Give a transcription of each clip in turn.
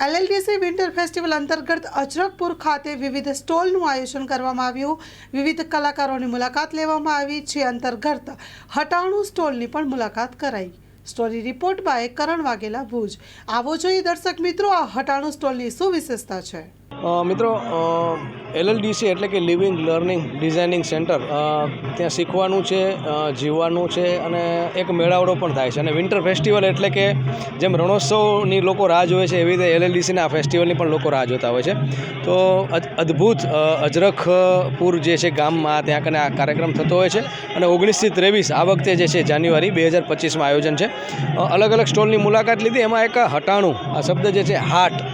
LLDC winter festival અંતર્ગત અજરકપુર ખાતે વિવિધ સ્ટોલનું આયોજન કરવામાં આવ્યું. વિવિધ કલાકારોની મુલાકાત લેવામાં આવી. જે અંતર્ગત હટાણું સ્ટોલની પણ મુલાકાત કરાઈ. સ્ટોરી રિપોર્ટ બાય કરણ વાઘેલા, ભુજ. આવો જોઈએ દર્શક મિત્રો, આ હટાણું સ્ટોલની શું વિશેષતા છે. મિત્રો, એલએલડીસી એટલે કે લિવિંગ લર્નિંગ ડિઝાઇનિંગ સેન્ટર, ત્યાં શીખવાનું છે, જીવવાનું છે અને એક મેળાવડો પણ થાય છે. અને વિન્ટર ફેસ્ટિવલ એટલે કે જેમ રણોત્સવની લોકો રાહ જોવે છે એવી રીતે એલએલડીસીના આ ફેસ્ટિવલની પણ લોકો રાહ જોતા હોય છે. તો અદ્ભુત અજરખપુર જે છે ગામમાં, ત્યાં કને આ કાર્યક્રમ થતો હોય છે. અને 19 થી 23 આ વખતે જે છે જાન્યુઆરી 2025માં આયોજન છે. અલગ અલગ સ્ટોલની મુલાકાત લીધી. એમાં એક હટાણું આ શબ્દ જે છે, હાટ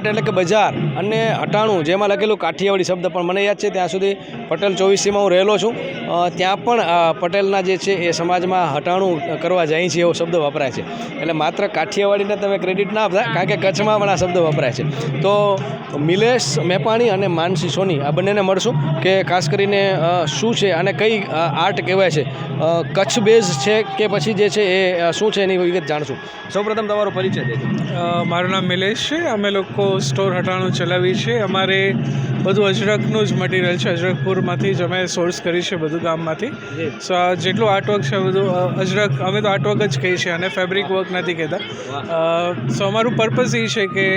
એટલે કે બજાર, અને હટાણું જેમાં લખેલું કાઠિયાવાડી શબ્દ પણ મને યાદ છે. ત્યાં સુધી પટેલ 24માં હું રહેલો છું. ત્યાં પણ પટેલના જે છે એ સમાજમાં હટાણું કરવા જાય છે એવો શબ્દ વપરાય છે. એટલે માત્ર કાઠિયાવાડીને તમે ક્રેડિટ ના આપતા, કારણ કે કચ્છમાં પણ આ શબ્દ વપરાય છે. તો મિલેશ મેપાણી અને માનસી સોની આ બંનેને મળશું કે ખાસ કરીને શું છે અને કઈ આર્ટ કહેવાય છે, કચ્છ બેઝ છે કે પછી જે છે એ શું છે એની વિગત જાણશું. સૌપ્રથમ તમારો પરિચય દેજો. મારું નામ મિલેશ છે. અમે લોકો સ્ટોર હટાણું ચલાવીએ છીએ. અમારે બધું અજરકનું જ મટીરિયલ છે. અજરકપુરમાંથી જ અમે સોર્સ કરી છે, બધું ગામમાંથી. સો જેટલું આર્ટવર્ક છે બધું અજરક, અમે તો આર્ટવર્ક જ કહીએ છીએ અને ફેબ્રિક વર્ક નથી કહેતા. સો અમારું પર્પઝ એ છે કે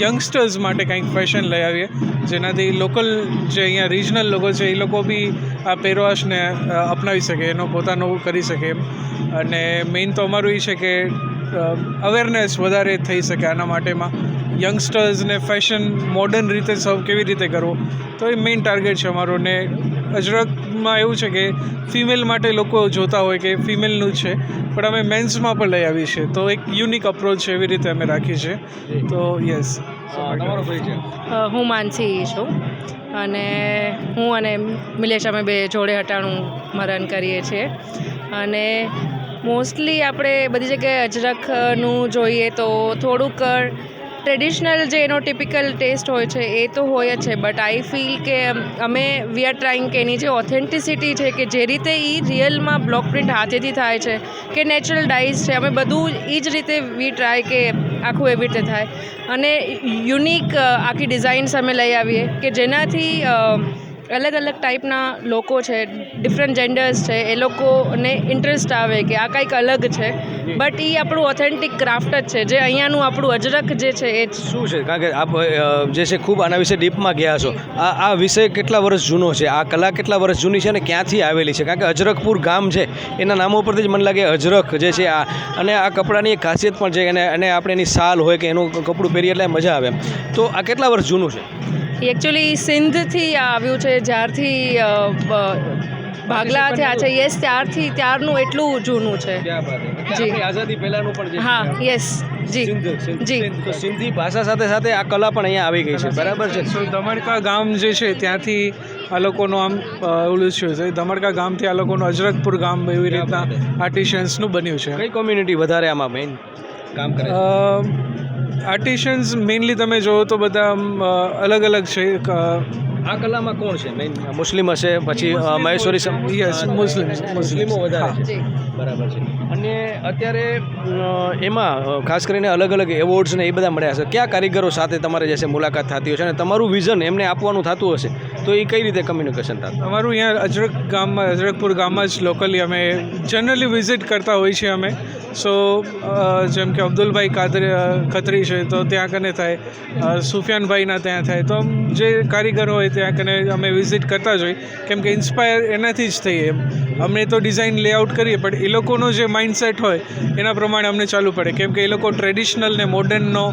યંગસ્ટર્સ માટે કંઈક ફેશન લઈ આવીએ, જેનાથી લોકલ જે અહીંયા રિજનલ લોકો છે એ લોકો બી આ પહેરવાશને અપનાવી શકે, એનો પોતાનો કરી શકે એમ. અને મેઇન તો અમારું એ છે કે અવેરનેસ વધારે થઈ શકે આના માટેમાં. યંગસ્ટર્સને ફેશન મોડર્ન રીતે સર્વ કેવી રીતે કરવો, તો એ મેઇન ટાર્ગેટ છે અમારો. ને અજરકમાં એવું છે કે ફિમેલ માટે લોકો જોતા હોય કે ફિમેલનું જ છે, પણ અમે મેન્સમાં પણ લઈ આવીએ છીએ. તો એક યુનિક અપ્રોચ છે, એવી રીતે અમે રાખી છે. તો યસ. તમારો પરિચય. હું માનસી છું અને હું અને મિલેશ અમે બે જોડે હટાણું રન કરીએ છીએ. અને મોસ્ટલી આપણે બધી જગ્યાએ અજરખનું જોઈએ તો થોડુંક ટ્રેડિશનલ જે એનો ટિપિકલ ટેસ્ટ હોય છે એ તો હોય જ છે, બટ આઈ ફીલ કે અમે વી આર ટ્રાઇંગ કે એની જે ઓથેન્ટિસિટી છે, કે જે રીતે એ રિયલમાં બ્લોક પ્રિન્ટ હાથેથી થાય છે કે નેચરલ ડાઇઝ છે, અમે બધું એ જ રીતે વી ટ્રાય કે આખું એવી રીતે થાય. અને યુનિક આખી ડિઝાઇન્સ અમે લઈ આવીએ કે જેનાથી અલગ અલગ ટાઈપના લોકો છે, ડિફરન્ટ જેન્ડર્સ છે, એ લોકોને ઇન્ટરેસ્ટ આવે કે આ કંઈક અલગ છે, બટ એ આપણું ઓથેન્ટિક ક્રાફ્ટ જ છે, જે અહીંયાનું આપણું અજરક જે છે એ શું છે. કારણ કે આપ જે છે ખૂબ આના વિશે ડીપમાં ગયા છો. આ વિષય કેટલા વર્ષ જૂનો છે, આ કલા કેટલા વર્ષ જૂની છે અને ક્યાંથી આવેલી છે? કારણ કે અજરખપુર ગામ છે, એના નામો પરથી જ મને લાગે અજરખ જે છે આ, અને આ કપડાની એક ખાસિયત પણ છે. અને આપણે એની સાલ હોય કે એનું કપડું પહેરીએ એટલે મજા આવે. તો આ કેટલા વર્ષ જૂનું છે? એકચ્યુઅલી સિંધથી આવ્યું છે, જ્યારથી ભાગલા થયા છે. યસ, ત્યારનું એટલું જૂનું છે. જી, આઝાદી પહેલાનું પણ જે. હા, યસ, જી જી. તો સિંધી ભાષા સાથે સાથે આ કલા પણ અહીંયા આવી ગઈ છે, બરાબર છે. સો ધમડકા ગામ જે છે ત્યાંથી આ લોકોનું આમ એવોલ્યુશન છે. ધમડકા ગામથી આ લોકોનું અજરખપુર ગામ એવી રીતના આર્ટિશિયન્સનું બન્યું છે. કઈ કોમ્યુનિટી વધારે આમાં મેઇન કામ કરે? આર્ટિશિયન્સ મેઇનલી તમે જોવો તો બધા અલગ અલગ છે. આ કલામાં કોણ છે મેઇન? મુસ્લિમ હશે, પછી મહેશ્વરી? યસ, મુસ્લિમો વધારે છે, બરાબર છે. અને અત્યારે એમાં ખાસ કરીને અલગ અલગ એવોર્ડ્સ ને એ બધા મળ્યા હશે. કયા કારીગરો સાથે તમારે જે છે મુલાકાત થતી હશે અને તમારું વિઝન એમને આપવાનું થતું હશે, તો એ કઈ રીતે કમ્યુનિકેશન થતું? અમારું અહીંયા અજરખપુર ગામમાં જ લોકલી અમે જનરલી વિઝિટ કરતા હોઈએ છીએ અમે. સો જેમ કે અબ્દુલભાઈ ખત્રી છે તો ત્યાં કને થાય, સુફિયાનભાઈના ત્યાં થાય. તો જે કારીગર હોય ત્યાં કને અમે વિઝિટ કરતા જ હોઈએ, કેમ કે ઇન્સ્પાયર એનાથી જ થઈએ. એમ અમને તો ડિઝાઇન લેઆઉટ કરીએ, પણ એ લોકોનો જે માઇન્ડસેટ હોય એના પ્રમાણે અમને ચાલુ પડે, કેમ કે એ લોકો ટ્રેડિશનલ ને મોડર્નનો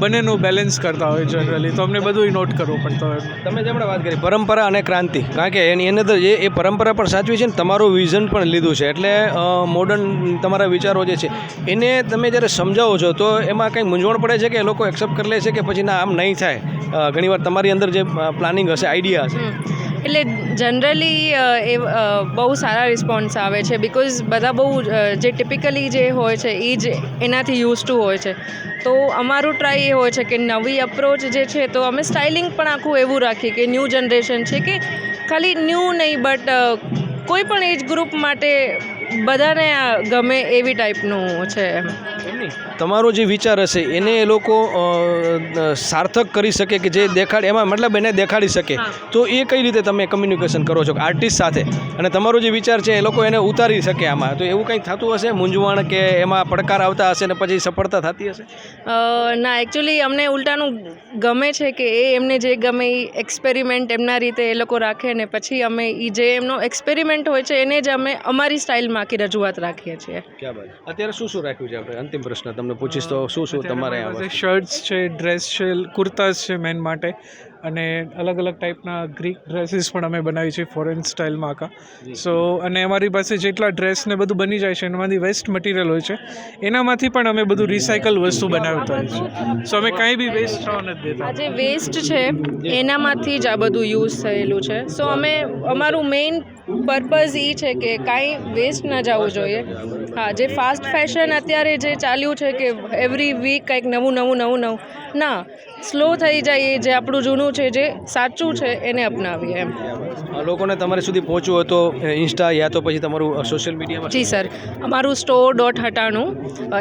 બંનેનું બેલેન્સ કરતા હોય જનરલી. તો અમને બધું નોટ કરવું પડતું હોય. તમે જેમણે વાત કરી પરંપરા અને ક્રાંતિ, કારણ કે એની અંદર એ પરંપરા પણ સાચવી છે ને તમારું વિઝન પણ લીધું છે. એટલે મોડર્ન તમારા વિચારો જે છે એને તમે જ્યારે સમજાવો છો તો એમાં કંઈ મૂંઝવણ પડે છે કે એ લોકો એક્સેપ્ટ કરી લે છે કે પછી ના આમ નહીં થાય? ઘણીવાર તમારી અંદર જે પ્લાનિંગ હશે, આઈડિયા હશે. એટલે જનરલી એ બહુ સારા રિસ્પોન્સ આવે છે, બિકોઝ બધા બહુ જે ટિપિકલી જે હોય છે એ જ એનાથી યુઝ ટુ હોય છે. તો અમારું ટ્રાય એ હોય છે કે નવી અપ્રોચ જે છે, તો અમે સ્ટાઇલિંગ પણ આખું એવું રાખીએ કે ન્યૂ જનરેશન છે, કે ખાલી ન્યૂ નહીં બટ કોઈ પણ એજ ગ્રુપ માટે બધાને ગમે એવી ટાઈપનું છે. તમારો જે વિચાર હશે એને એ લોકો સાર્થક કરી શકે કે જે એમાં મતલબ એને દેખાડી શકે, તો એ કઈ રીતે તમે કમ્યુનિકેશન કરો છો આર્ટિસ્ટ સાથે, અને તમારો જે વિચાર છે એ લોકો એને ઉતારી શકે આમાં, તો એવું કંઈક થતું હશે મૂંઝવણ કે એમાં પડકાર આવતા હશે ને પછી સફળતા થતી હશે? ના, એકચ્યુઅલી અમને ઉલટાનું ગમે છે કે એમને જે ગમે એ એક્સપેરિમેન્ટ એમના રીતે એ લોકો રાખે ને પછી અમે એ જે એમનો એક્સપેરિમેન્ટ હોય છે એને જ અમે અમારી સ્ટાઇલમાં આખી રજૂઆત રાખીએ છીએ. અત્યારે શું રાખ્યું છે આપણે? અંતિમ પ્રશ્ન તમને પૂછીશ તો શું તમારે શર્ટ્સ છે, ડ્રેસ છે, કુર્તાઝ છે મેન માટે, અને અલગ અલગ ટાઈપના ગ્રીક ડ્રેસીસ પણ અમે બનાવી છે ફોરેન સ્ટાઇલમાં આખા. સો અને અમારી પાસે જેટલા ડ્રેસ ને બધું બની જાય છે એનામાંથી વેસ્ટ મટીરિયલ હોય છે, એનામાંથી પણ અમે બધું રિસાયકલ વસ્તુ બનાવતા હોય છે. સો અમે કાંઈ બી વેસ્ટ થવા નથી દેતા. આ જે વેસ્ટ છે એનામાંથી જ આ બધું યુઝ થયેલું છે. સો અમે અમારું મેઇન પર્પઝ એ છે કે કાંઈ વેસ્ટ ન જવું જોઈએ. હા, જે ફાસ્ટ ફેશન અત્યારે જે ચાલ્યું છે કે એવરી વીક કંઈક નવું ના, સ્લો થઈ જાય, જે આપણું જૂનું છે જે સાચું છે એને અપનાવીએ એમ. લોકોને તમારે સુધી પહોંચવું હોય તો ઇન્સ્ટા યા તો પછી તમારું સોશિયલ મીડિયામાં? જી સર, અમારું store.hataanu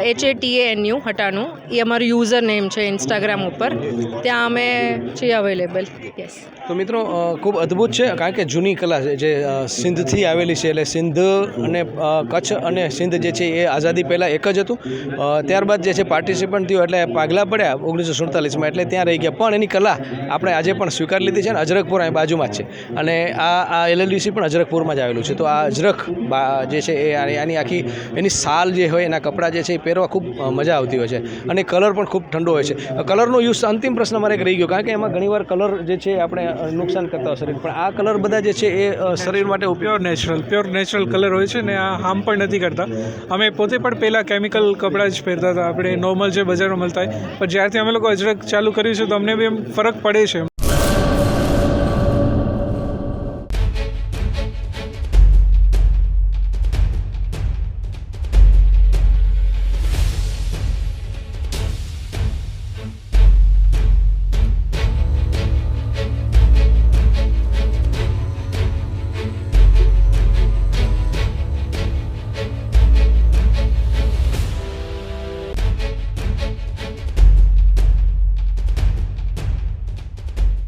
HATANU હટાનું એ અમારું યુઝર નેમ છે ઇન્સ્ટાગ્રામ ઉપર, ત્યાં અમે છીએ અવેલેબલ. યસ. તો મિત્રો ખૂબ અદ્ભુત છે, કારણ કે જૂની કલા છે જે સિંધથી આવેલી છે, એટલે સિંધ અને કચ્છ અને સિંધ જે છે એ આઝાદી પહેલાં એક જ હતું. ત્યારબાદ જે છે પાર્ટિસિપન્ટ થયું એટલે પાગલા પડ્યા 1947માં, એટલે ત્યાં રહી ગયા. પણ એની કલા આપણે આજે પણ સ્વીકાર લીધી છે, અને અજરખપુર અહીં બાજુમાં જ છે, અને આ LLDC પણ અજરખપુરમાં જ આવેલું છે. તો આ અજરખ જે છે એ આની આખી એની સાલ જે હોય એના કપડાં જે છે એ પહેરવા ખૂબ મજા આવતી હોય છે, અને કલર પણ ખૂબ ઠંડો હોય છે. કલરનો યુઝ અંતિમ પ્રશ્ન મારે એક રહી ગયો, કારણ કે એમાં ઘણીવાર કલર જે છે આપણે નુકસાન કરતા હોય શરીર, પણ આ કલર બધા જે છે એ શરીર માટે પ્યોર નેચરલ કલર હોય છે ને આ હાર્મ પણ નથી કરતા. અમે પોતે પણ પહેલાં કેમિકલ કપડાં જ પહેરતા હતા, આપણે નોર્મલ જે બજારમાં મળતા હોય, પણ જ્યારથી અમે લોકો અજરખ ચાલુ કર્યું છે તો અમને બી એમ ફરક પડે છે.